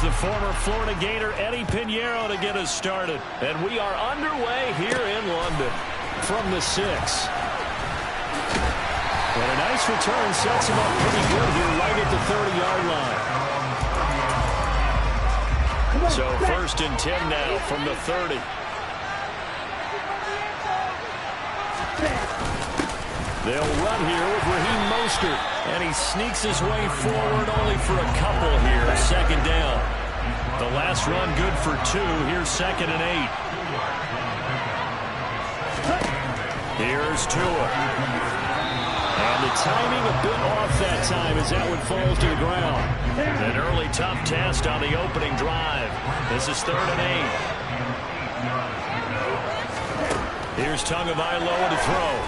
the former Florida Gator Eddie Pinheiro to get us started. And we are underway here in London from the 6. And a nice return sets him up pretty good here right at the 30-yard line. So 1st and 10 now from the 30. They'll run here with Raheem Mostert. And he sneaks his way forward only for a couple here. 2nd down. The last run good for 2. Here's 2nd and 8. Here's Tua. And the timing a bit off that time as that one falls to the ground. An early tough test on the opening drive. This is 3rd and 8. Here's Tagovailoa to throw.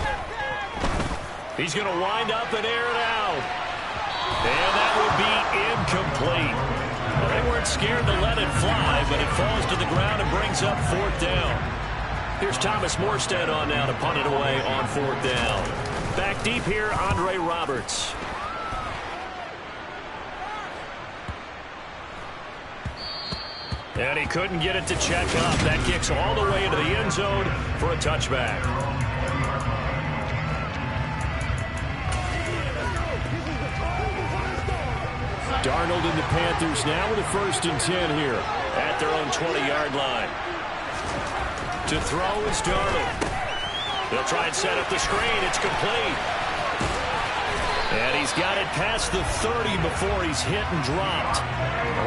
He's going to wind up and air it out. And that would be incomplete. Well, they weren't scared to let it fly, but it falls to the ground and brings up 4th down. Here's Thomas Morstead on now to punt it away on 4th down. Back deep here, Andre Roberts. And he couldn't get it to check up. That kicks all the way into the end zone for a touchback. Darnold and the Panthers now with a 1st and 10 here at their own 20-yard line. To throw is Darnold. They'll try and set up the screen. It's complete. And he's got it past the 30 before he's hit and dropped.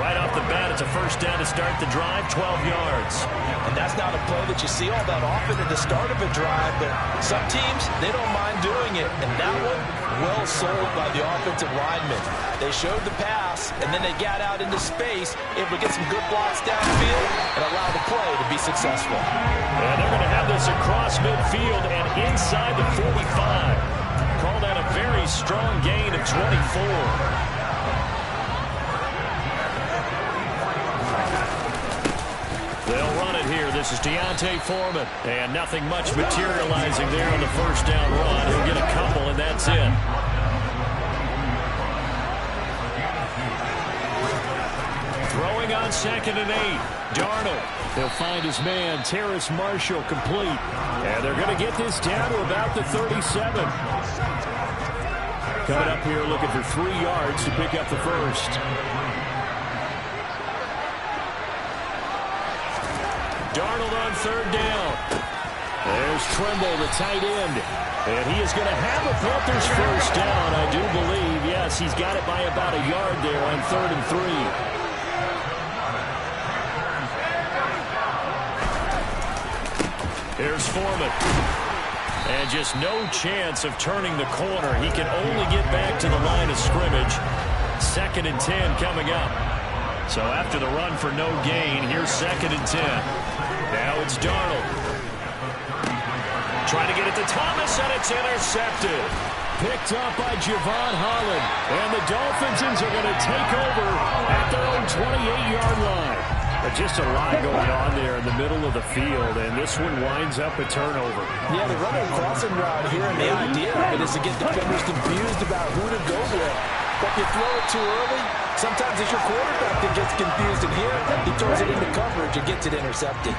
Right off the bat, it's a 1st down to start the drive, 12 yards. And that's not a play that you see all that often at the start of a drive, but some teams, they don't mind doing it. And that one, well sold by the offensive lineman. They showed the pass, and then they got out into space, able to get some good blocks downfield and allow the play to be successful. And they're going to have this across midfield and inside the 45. Call that a very strong gain of 24. They'll run it here. This is Deontay Foreman. And nothing much materializing there on the 1st down run. He'll get a couple, and that's it. Throwing on 2nd and 8. Darnold. He'll find his man, Terrace Marshall, complete. And they're going to get this down to about the 37. Coming up here looking for 3 yards to pick up the 1st. Darnold on 3rd down. There's Tremble, the tight end. And he is going to have a Panthers 1st down, I do believe. Yes, he's got it by about a yard there on 3rd and 3. Here's Foreman. And just no chance of turning the corner. He can only get back to the line of scrimmage. 2nd and 10 coming up. So after the run for no gain, here's 2nd and 10. Now it's Darnold. Trying to get it to Thomas, and it's intercepted. Picked up by Javon Holland. And the Dolphins are going to take over at their own 28-yard line. Just a lot going on there in the middle of the field, and this one winds up a turnover. Yeah, they're running a crossing route here, and the idea of it is to get defenders confused about who to go with. But if you throw it too early, sometimes it's your quarterback that gets confused, and here he throws it into coverage and gets it intercepted.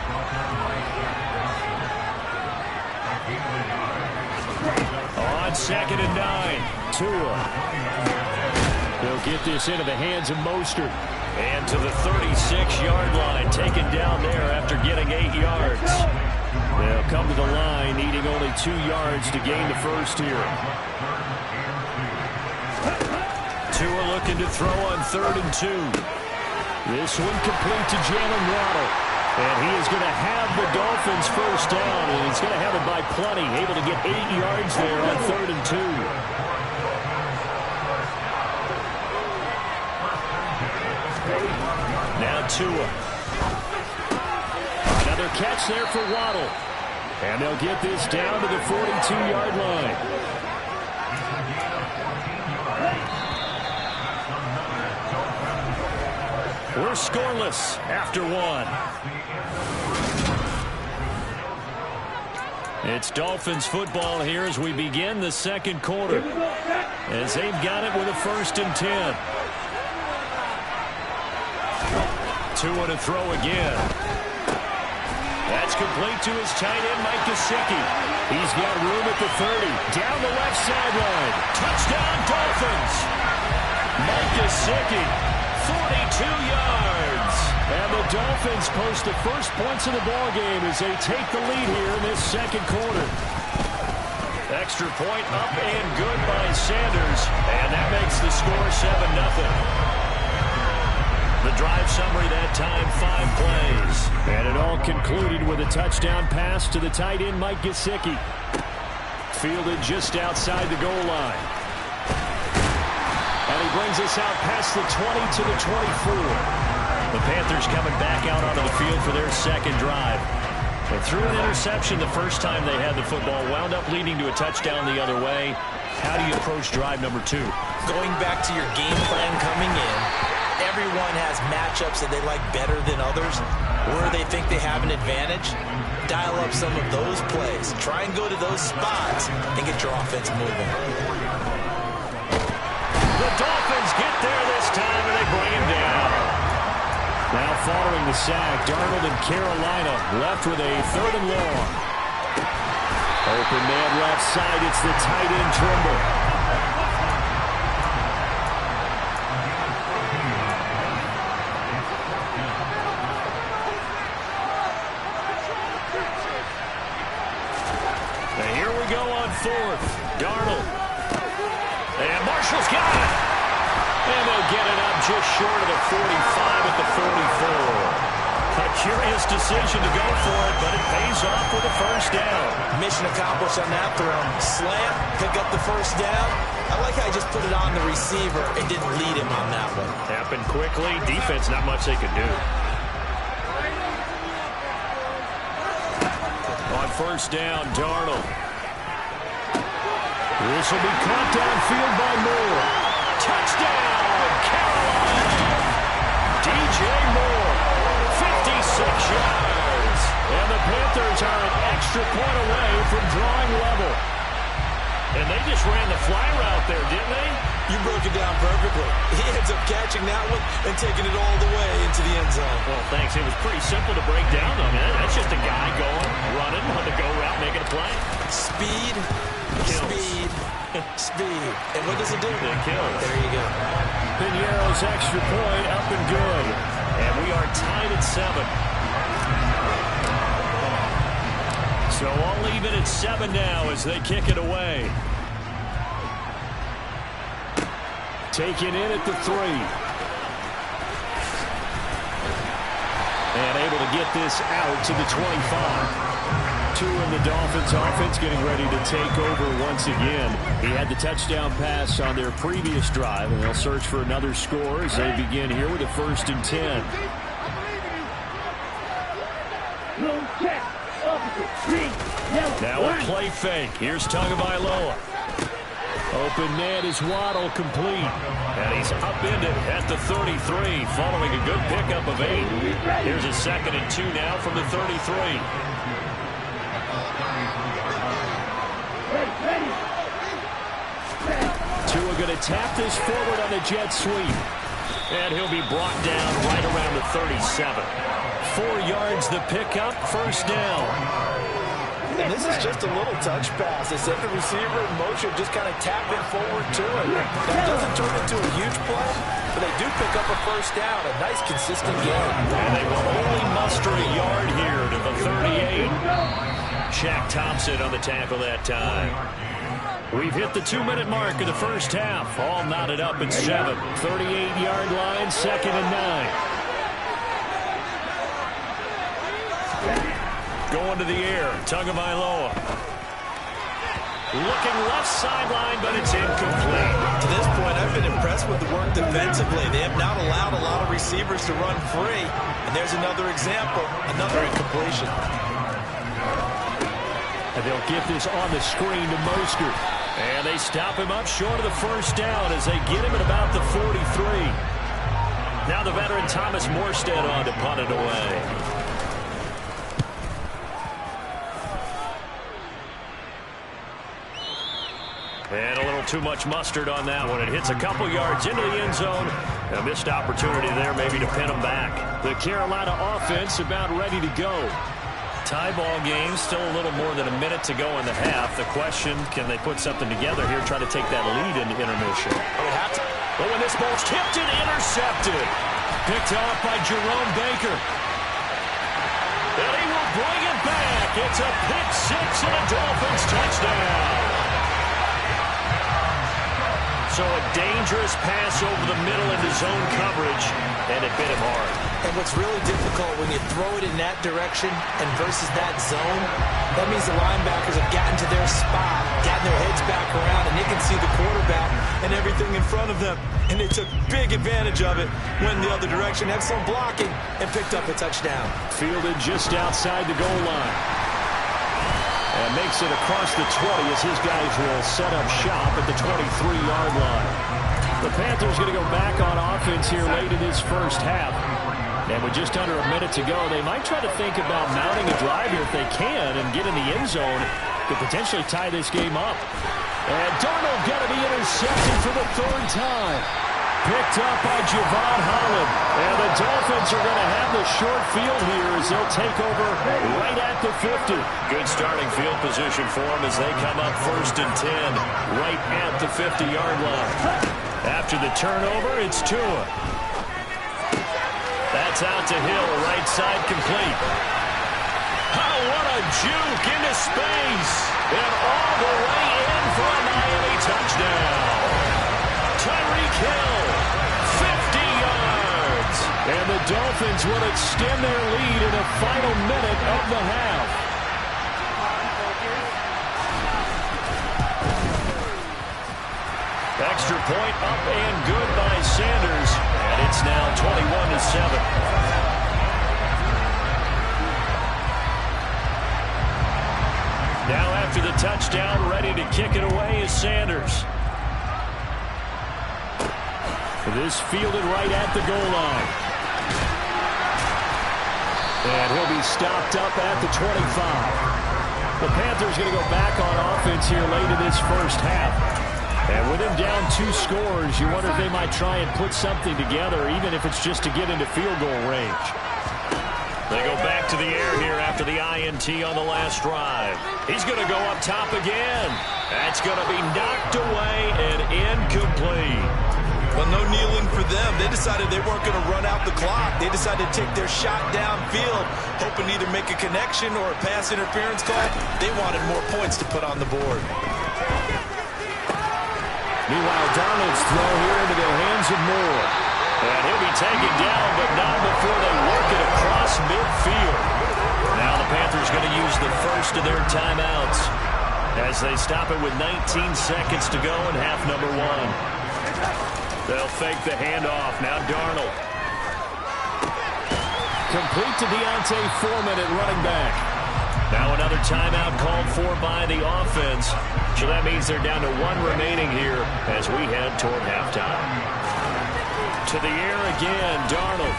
On 2nd and 9, Tua. They'll get this into the hands of Mostert. And to the 36-yard line, taken down there after getting 8 yards. They'll come to the line, needing only 2 yards to gain the 1st here. Tua looking to throw on 3rd and 2. This one complete to Jalen Waddle. And he is going to have the Dolphins 1st down, and he's going to have it by plenty, able to get 8 yards there on 3rd and 2. Now Tua. Another catch there for Waddle. And they'll get this down to the 42-yard line. We're scoreless after 1. It's Dolphins football here as we begin the 2nd quarter. As they've got it with a 1st and 10. 2 to throw again. That's complete to his tight end, Mike Gesicki. He's got room at the 30. Down the left sideline. Touchdown, Dolphins. Mike Gesicki, 42 yards. And the Dolphins post the first points of the ballgame as they take the lead here in this second quarter. Extra point up and good by Sanders. And that makes the score 7-0. The drive summary that time, 5 plays. And it all concluded with a touchdown pass to the tight end, Mike Gesicki. Fielded just outside the goal line. And he brings us out past the 20 to the 24. The Panthers coming back out onto the field for their second drive. They threw an interception the first time they had the football, wound up leading to a touchdown the other way. How do you approach drive number 2? Going back to your game plan coming in, everyone has matchups that they like better than others. Where they think they have an advantage, dial up some of those plays. Try and go to those spots and get your offense moving. The Dolphins get there this time, and they bring him down. Now following the sack, Darnold and Carolina left with a 3rd and long. Open man left side, it's the tight end Trimble. And here we go on 4th. Darnold. And Marshall's got it. And they'll get it up just short of the 45 at the 44. A curious decision to go for it, but it pays off with a first down. Mission accomplished on that throw. Slam, pick up the first down. I like how he just put it on the receiver and didn't lead him on that one. Happened quickly. Defense, not much they could do. On first down, Darnold. This will be caught downfield by Moore. Touchdown, Carolina. DJ Moore, 56 yards. And the Panthers are an extra point away from drawing level. And they just ran the fly route there, didn't they? You broke it down perfectly. He ends up catching that one and taking it all the way into the end zone. Well, thanks. It was pretty simple to break down, though, man. That's just a guy going, running on the go route, making a play. Speed, speed, speed. And what does it do? It kills. There you go. Piñeiro's extra point up and good. And we are tied at 7. So I'll leave it at 7 now as they kick it away. Taken in at the 3. And able to get this out to the 25. 2 in the Dolphins offense getting ready to take over once again. He had the touchdown pass on their previous drive, and they'll search for another score as they begin here with a 1st and 10. Now a play fake. Here's Tagovailoa. Open man is Waddle, complete. And he's upended at the 33 following a good pickup of 8. Here's a 2nd and 2 now from the 33. Tua going to tap this forward on the jet sweep. And he'll be brought down right around the 37. 4 yards the pickup, 1st down. And this is just a little touch pass. They set the receiver in motion, just kind of tap it forward to him. That doesn't turn into a huge play, but they do pick up a 1st down. A nice, consistent game. And they will only muster a yard here to the 38. Shaq Thompson on the tackle that time. We've hit the 2-minute mark of the first half. All knotted up at 7. 38-yard line, 2nd and 9. Going to the air, Tagovailoa. Looking left sideline, but it's incomplete. To this point, I've been impressed with the work defensively. They have not allowed a lot of receivers to run free. And there's another example, another incompletion. And they'll get this on the screen to Mostert. And they stop him up short of the 1st down as they get him at about the 43. Now the veteran Thomas Morstead on to punt it away. And a little too much mustard on that one. It hits a couple yards into the end zone. A missed opportunity there maybe to pin him back. The Carolina offense about ready to go. Tie ball game, still a little more than a minute to go in the half. The question, can they put something together here, try to take that lead into intermission? Oh, when this ball's tipped and intercepted. Picked off by Jerome Baker. And he will bring it back. It's a pick six and a Dolphins touchdown. So a dangerous pass over the middle into zone coverage, and it bit him hard. And what's really difficult when you throw it in that direction and versus that zone, that means the linebackers have gotten to their spot, gotten their heads back around, and they can see the quarterback and everything in front of them. And they took big advantage of it, went the other direction, had some blocking, and picked up a touchdown. Fielded just outside the goal line. And makes it across the 20 as his guys will set up shop at the 23-yard line. The Panthers going to go back on offense here late in this first half. And with just under a minute to go, they might try to think about mounting a drive here if they can and get in the end zone to potentially tie this game up. And Darnold going to be intercepted for the third time. Picked up by Javon Holland. And the Dolphins are going to have the short field here as they'll take over right at the 50. Good starting field position for them as they come up 1st and 10 right at the 50-yard line. After the turnover, it's Tua. That's out to Hill, right side complete. Oh, what a juke into space. And all the way in for a Miami touchdown. Tyreek Hill, 50 yards. And the Dolphins will extend their lead in the final minute of the half. Extra point up and good by Sanders. And it's now 21-7. Now after the touchdown, ready to kick it away is Sanders. This fielded right at the goal line. And he'll be stopped up at the 25. The Panthers going to go back on offense here late in this first half. And with him down 2 scores, you wonder if they might try and put something together, even if it's just to get into field goal range. They go back to the air here after the INT on the last drive. He's going to go up top again. That's going to be knocked away and incomplete. Well, no kneeling for them. They decided they weren't going to run out the clock. They decided to take their shot downfield, hoping to either make a connection or a pass interference call. They wanted more points to put on the board. Meanwhile, Darnold's throw here into the hands of Moore. And he'll be taken down, but not before they work it across midfield. Now the Panthers going to use the first of their timeouts as they stop it with 19 seconds to go in half number 1. They'll fake the handoff. Now Darnold. Complete to Deontay Foreman at running back. Now another timeout called for by the offense. So that means they're down to 1 remaining here as we head toward halftime. To the air again, Darnold.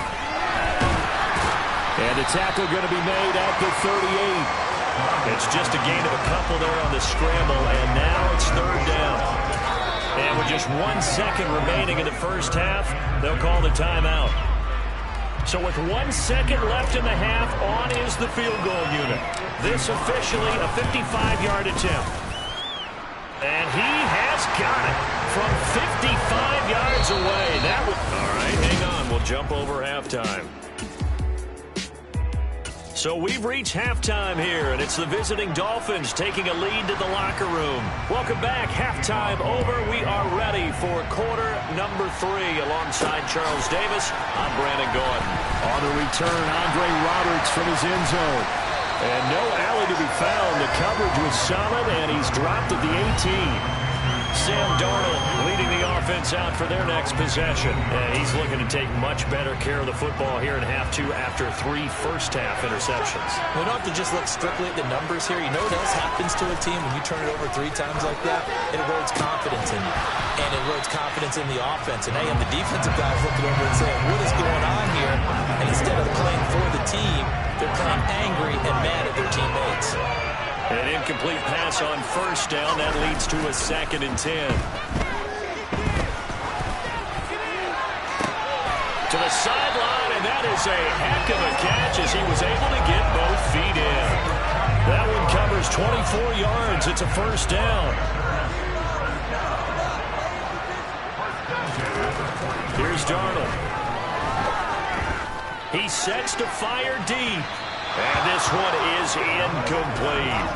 And the tackle going to be made at the 38. It's just a gain of a couple there on the scramble, and now it's 3rd down. And with just 1 second remaining in the first half, they'll call the timeout. So with 1 second left in the half, on is the field goal unit. This officially a 55-yard attempt. And he has got it from 55 yards away. All right, hang on. We'll jump over halftime. So we've reached halftime here, and it's the visiting Dolphins taking a lead to the locker room. Welcome back. Halftime over. We are ready for quarter number 3. Alongside Charles Davis, I'm Brandon Gordon. On the return, Andre Roberts from his end zone. And no alley to be found. The coverage was solid, and he's dropped at the 18. Sam Darnold leading the offense out for their next possession. And he's looking to take much better care of the football here in half 2 after 3 first-half interceptions. We don't have to just look strictly at the numbers here. You know what else happens to a team when you turn it over 3 times like that? It erodes confidence in you. And it erodes confidence in the offense. And, hey, and the defensive guys looking over and saying, what is going on here? And instead of playing for the team, they're playing angry and mad at their teammates. An incomplete pass on first down. That leads to a 2nd and 10. To the sideline, and that is a heck of a catch as he was able to get both feet in. That one covers 24 yards. It's a first down. Here's Darnold. He sets to fire deep. And this one is incomplete.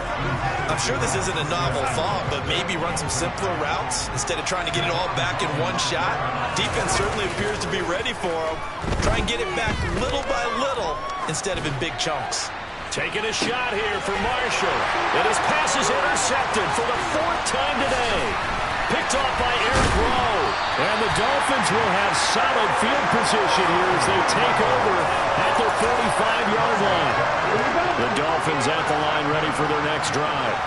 I'm sure this isn't a novel thought, but maybe run some simpler routes instead of trying to get it all back in one shot. Defense certainly appears to be ready for him. Try and get it back little by little instead of in big chunks. Taking a shot here for Marshall. And his pass is intercepted for the 4th time today. Picked off by Eric Rowe. And the Dolphins will have solid field position here as they take over at their 45-yard line. The Dolphins at the line ready for their next drive.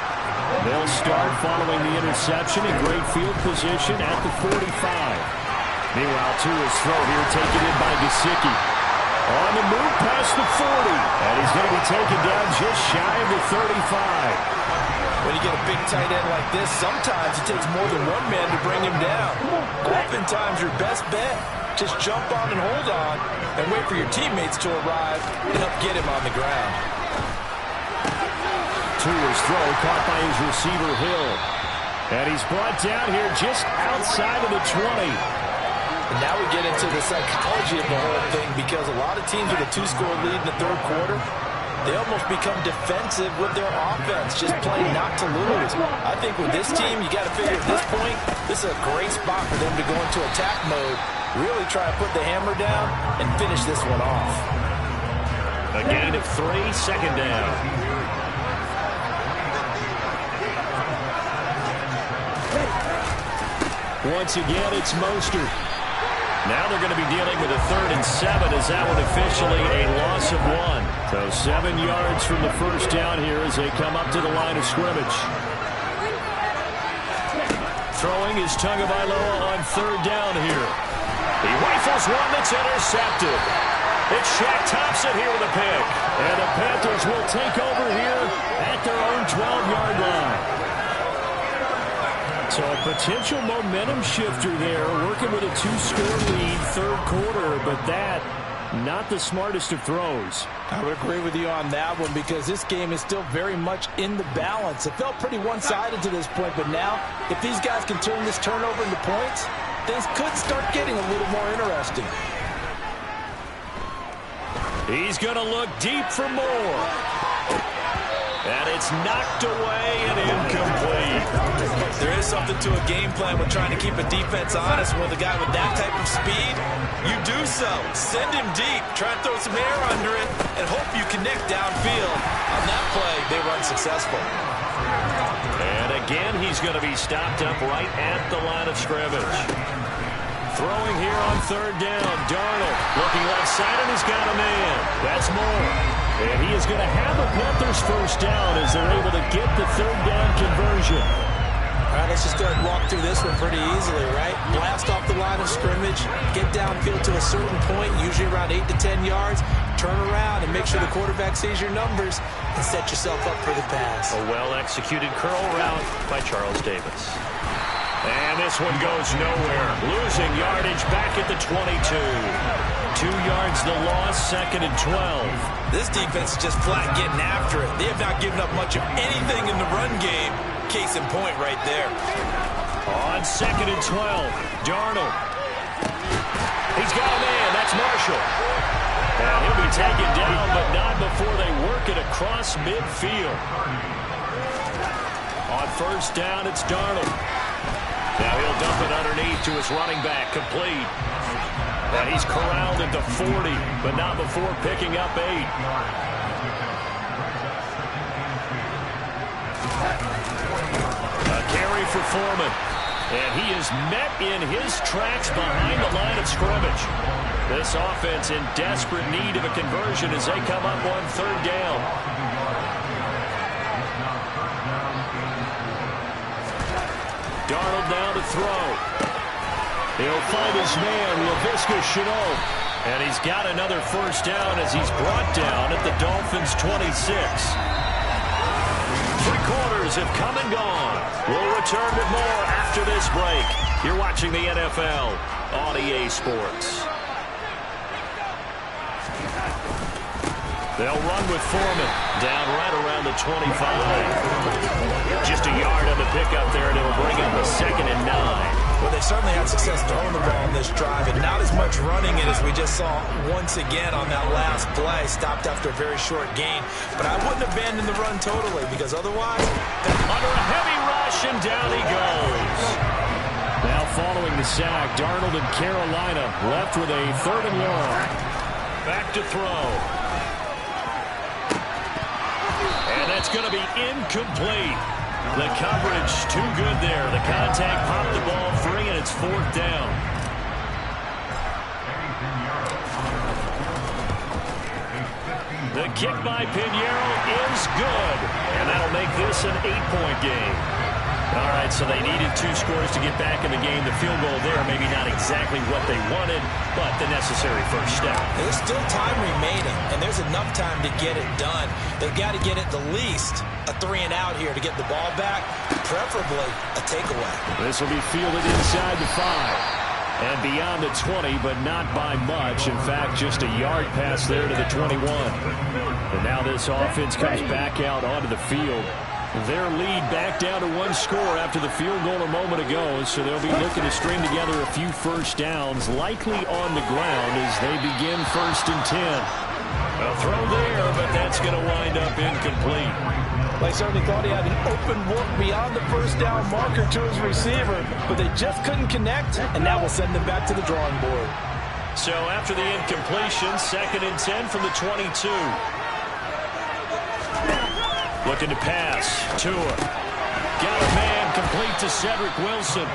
They'll start following the interception in great field position at the 45. Meanwhile, Tua's throw here taken in by Gesicki. On the move past the 40. And he's going to be taken down just shy of the 35. When you get a big tight end like this, sometimes it takes more than one man to bring him down. Oftentimes, your best bet, just jump on and hold on and wait for your teammates to arrive and help get him on the ground. Tua's throw caught by his receiver, Hill. And he's brought down here just outside of the 20. And now we get into the psychology of the whole thing because a lot of teams with a 2-score lead in the third quarter, they almost become defensive with their offense, just playing not to lose. I think with this team, you got to figure at this point, this is a great spot for them to go into attack mode, really try to put the hammer down and finish this one off. A gain of 3, second down. Once again, it's Mostert. Now they're going to be dealing with a 3rd and 7 as that one officially a loss of 1. So 7 yards from the first down here as they come up to the line of scrimmage. Throwing is Tagovailoa on 3rd down here. He rifles one that's intercepted. It's Shaq Thompson here with a pick. And the Panthers will take over here at their own 12-yard line. So a potential momentum shifter there, working with a 2-score lead, third quarter, but that, not the smartest of throws. I would agree with you on that one because this game is still very much in the balance. It felt pretty one-sided to this point, but now, if these guys can turn this turnover into points, things could start getting a little more interesting. He's going to look deep for more. And it's knocked away and incomplete. There is something to a game plan with trying to keep a defense honest. With a guy with that type of speed, you do so. Send him deep. Try and throw some air under it and hope you connect downfield. On that play, they were unsuccessful. And again, he's going to be stopped up right at the line of scrimmage. Throwing here on 3rd down. Darnold looking left side, and he's got a man. That's Moore. And he is going to have the Panthers first down as they're able to get the 3rd down conversion. All right, let's just go ahead and walk through this one pretty easily, right? Blast off the line of scrimmage, get downfield to a certain point, usually around 8 to 10 yards, turn around and make sure the quarterback sees your numbers and set yourself up for the pass. A well-executed curl route by Charles Davis. And this one goes nowhere. Losing yardage back at the 22. 2 yards the loss, 2nd and 12. This defense is just flat getting after it. They have not given up much of anything in the run game. Case in point right there. On 2nd and 12, Darnold. He's got a man. That's Marshall. And he'll be taken down, but not before they work it across midfield. On 1st down, it's Darnold. Now he'll dump it underneath to his running back, complete. And he's corralled at the 40, but not before picking up 8. A carry for Foreman. And he is met in his tracks behind the line of scrimmage. This offense in desperate need of a conversion as they come up on 3rd down. Darnold now to throw. He'll find his man, Laviska Shenault. And he's got another first down as he's brought down at the Dolphins' 26. 3 quarters have come and gone. We'll return with more after this break. You're watching the NFL on EA Sports. They'll run with Foreman down right around the 25. Just a yard on the pickup there, and it'll bring up a 2nd and 9. Well, they certainly had success throwing the ball on this drive, and not as much running it as we just saw once again on that last play. Stopped after a very short gain. But I wouldn't abandon the run totally, because otherwise... Under a heavy rush, and down he goes. Now following the sack, Darnold and Carolina left with a 3rd and long. Back to throw. And that's going to be incomplete. The coverage too good there. The contact popped the ball free, and it's 4th down. The kick by Pinheiro is good, and that'll make this an 8-point game. All right, so they needed 2 scores to get back in the game. The field goal there, maybe not exactly what they wanted, but the necessary first step. There's still time remaining, and there's enough time to get it done. They've got to get at the least a 3-and-out here to get the ball back, preferably a takeaway. This will be fielded inside the 5. And beyond the 20, but not by much. In fact, just a yard pass there to the 21. And now this offense comes back out onto the field. Their lead back down to 1 score after the field goal a moment ago, so they'll be looking to string together a few first downs, likely on the ground as they begin 1st and 10. A throw there, but that's going to wind up incomplete. They certainly thought he had an open look beyond the first down marker to his receiver, but they just couldn't connect, and now we'll send them back to the drawing board. So after the incompletion, 2nd and 10 from the 22. Looking to pass. Tua. Got a man complete to Cedric Wilson.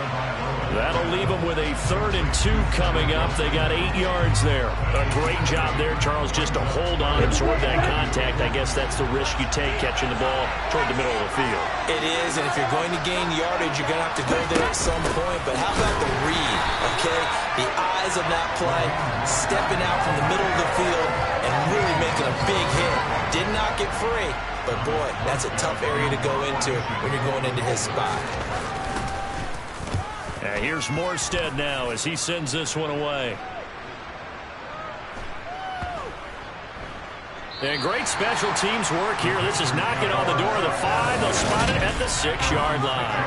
That'll leave them with a 3rd and 2 coming up. They got 8 yards there. A great job there, Charles, just to hold on, absorb that contact. I guess that's the risk you take catching the ball toward the middle of the field. It is, and if you're going to gain yardage, you're going to have to go there at some point. But how about the read, okay? The eyes of that play, stepping out from the middle of the field and really making a big hit. Did not get free, but boy, that's a tough area to go into when you're going into his spot. Here's Morstead now as he sends this one away. And great special teams work here. This is knocking on the door of the 5. They'll spot it at the 6-yard line.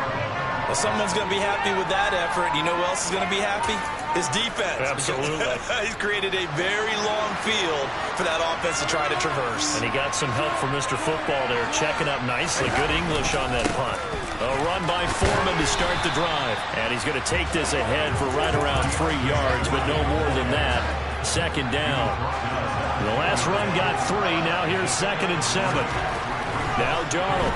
Well, someone's going to be happy with that effort. You know who else is going to be happy? His defense. Absolutely. He's created a very long field for that offense to try to traverse. And he got some help from Mr. Football there, checking up nicely. Good English on that punt. A run by Foreman to start the drive. And he's going to take this ahead for right around 3 yards, but no more than that. 2nd down. The last run got 3. Now here's 2nd and 7. Now Darnold.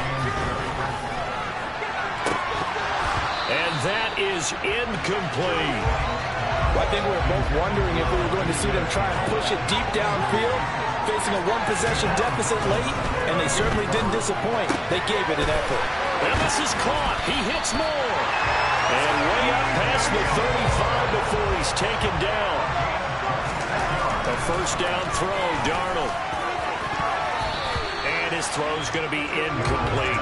And that is incomplete. Well, I think we were both wondering if we were going to see them try and push it deep downfield, facing a 1-possession deficit late, and they certainly didn't disappoint. They gave it an effort. And this is caught. He hits more. And way out past the 35 before he's taken down. A 1st down throw, Darnold. And his throw's going to be incomplete.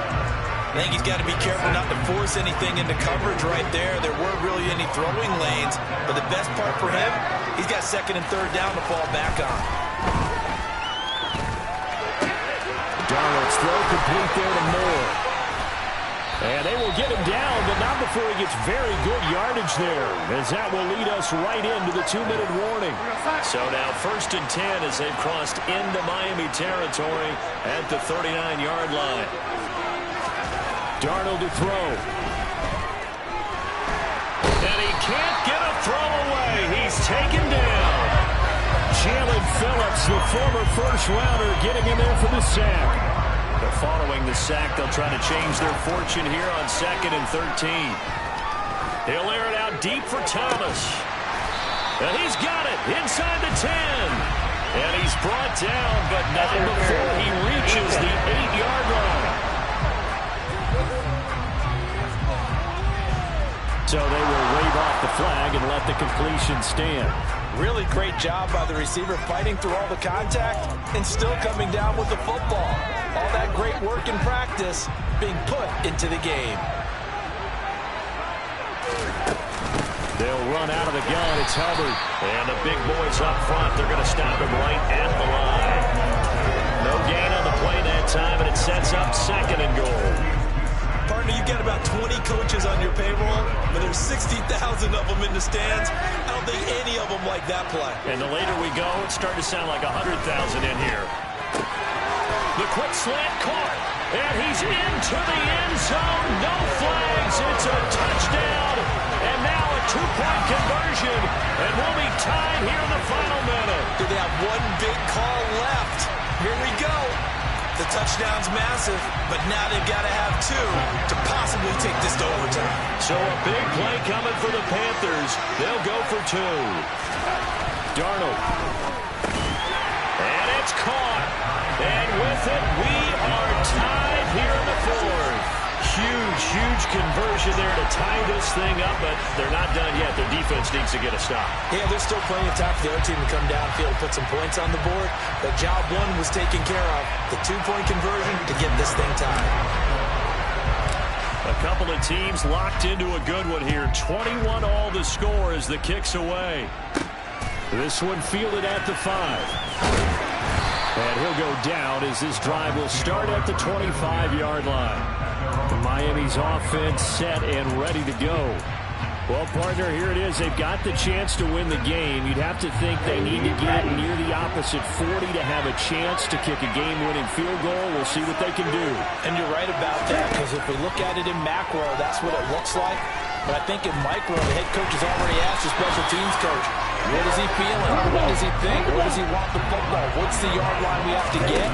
I think he's got to be careful not to force anything into coverage right there. There weren't really any throwing lanes, but the best part for him, he's got 2nd and 3rd down to fall back on. Darnold's throw complete there to Moore. And they will get him down, but not before he gets very good yardage there, as that will lead us right into the 2-minute warning. So now 1st and 10 as they've crossed into Miami territory at the 39-yard line. Darnold to throw. And he can't get a throw away. He's taken down. Jalen Phillips, the former first-rounder, getting in there for the sack. But following the sack, they'll try to change their fortune here on 2nd and 13. He'll air it out deep for Thomas. And he's got it inside the 10. And he's brought down, but not before he reaches the 8-yard line. So they will wave off the flag and let the completion stand. Really great job by the receiver fighting through all the contact and still coming down with the football. All that great work in practice being put into the game. They'll run out of the gun. It's Hubbard. And the big boys up front, they're going to stop him right at the line. many coaches on your payroll, but there's 60,000 of them in the stands. I don't think any of them like that play. And the later we go, it's starting to sound like 100,000 in here. The quick slant caught, and he's into the end zone. No flags. It's a touchdown. And now a two-point conversion, and we'll be tied here in the final minute. Do they have one big call left? Here we go. The touchdown's massive, but now they've got to have two to possibly take this to overtime. So a big play coming for the Panthers. They'll go for two. Darnold. And it's caught. And with it, we are tied here in the fourth. Huge conversion there to tie this thing up, but they're not done yet. Their defense needs to get a stop. Yeah, there's still plenty of time for the other team to come downfield and put some points on the board, but job one was taken care of. The two-point conversion to get this thing tied. A couple of teams locked into a good one here. 21 all the score as the kick's away. This one fielded at the 5. And he'll go down as this drive will start at the 25-yard line. Miami's offense set and ready to go. Well, partner, here it is. They've got the chance to win the game. You'd have to think they need to get near the opposite 40 to have a chance to kick a game-winning field goal. We'll see what they can do. And you're right about that, because if we look at it in macro, that's what it looks like. But I think in micro, the head coach has already asked the special teams coach, what is he feeling? What does he think? What does he want the football? What's the yard line we have to get?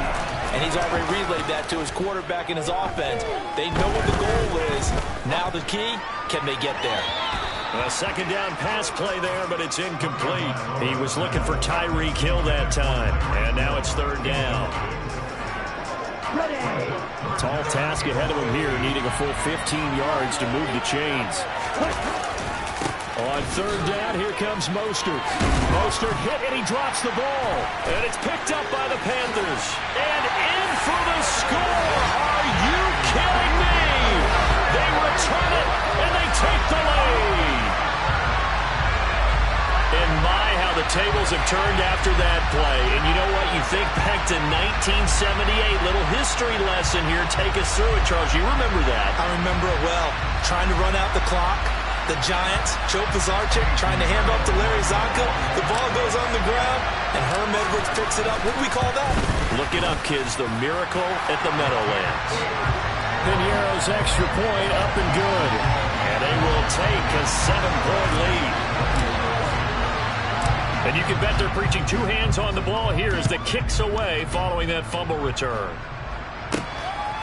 And he's already relayed that to his quarterback and his offense. They know what the goal is. Now the key, can they get there? A second down pass play there, but it's incomplete. He was looking for Tyreek Hill that time. And now it's third down. A tall task ahead of him here, needing a full 15 yards to move the chains. On third down, here comes Mostert. Mostert hit, and he drops the ball. And it's picked up by the Panthers. And in for the score. Are you kidding me? They return it, and they take the lead. And my, how the tables have turned after that play. And you know what? You think back to 1978. Little history lesson here. Take us through it, Charles. You remember that. I remember it well. Trying to run out the clock. The Giants, Joe Pisarcik trying to hand off to Larry Zonka. The ball goes on the ground, and Herm Edwards picks it up. What do we call that? Look it up, kids. The miracle at the Meadowlands. Piñeiro's extra point up and good. And they will take a 7-point lead. And you can bet they're preaching two hands on the ball here as the kick's away following that fumble return.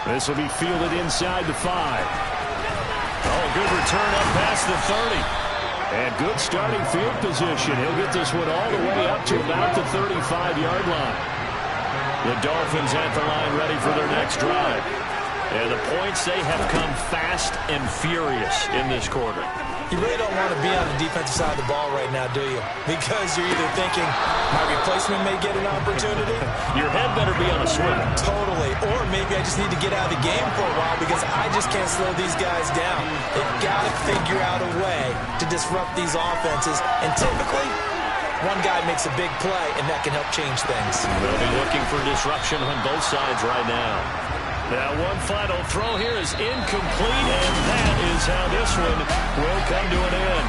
This will be fielded inside the 5. Oh, good return up past the 30. And good starting field position. He'll get this one all the way up to about the 35-yard line. The Dolphins at the line ready for their next drive. And the points, they have come fast and furious in this quarter. You really don't want to be on the defensive side of the ball right now, do you? Because you're either thinking, my replacement may get an opportunity. Your head better be on a swivel. Totally. Or maybe I just need to get out of the game for a while because I just can't slow these guys down. They've got to figure out a way to disrupt these offenses. And typically, one guy makes a big play, and that can help change things. They'll be looking for disruption on both sides right now. Now one final throw here is incomplete, and that is how this one will come to an end.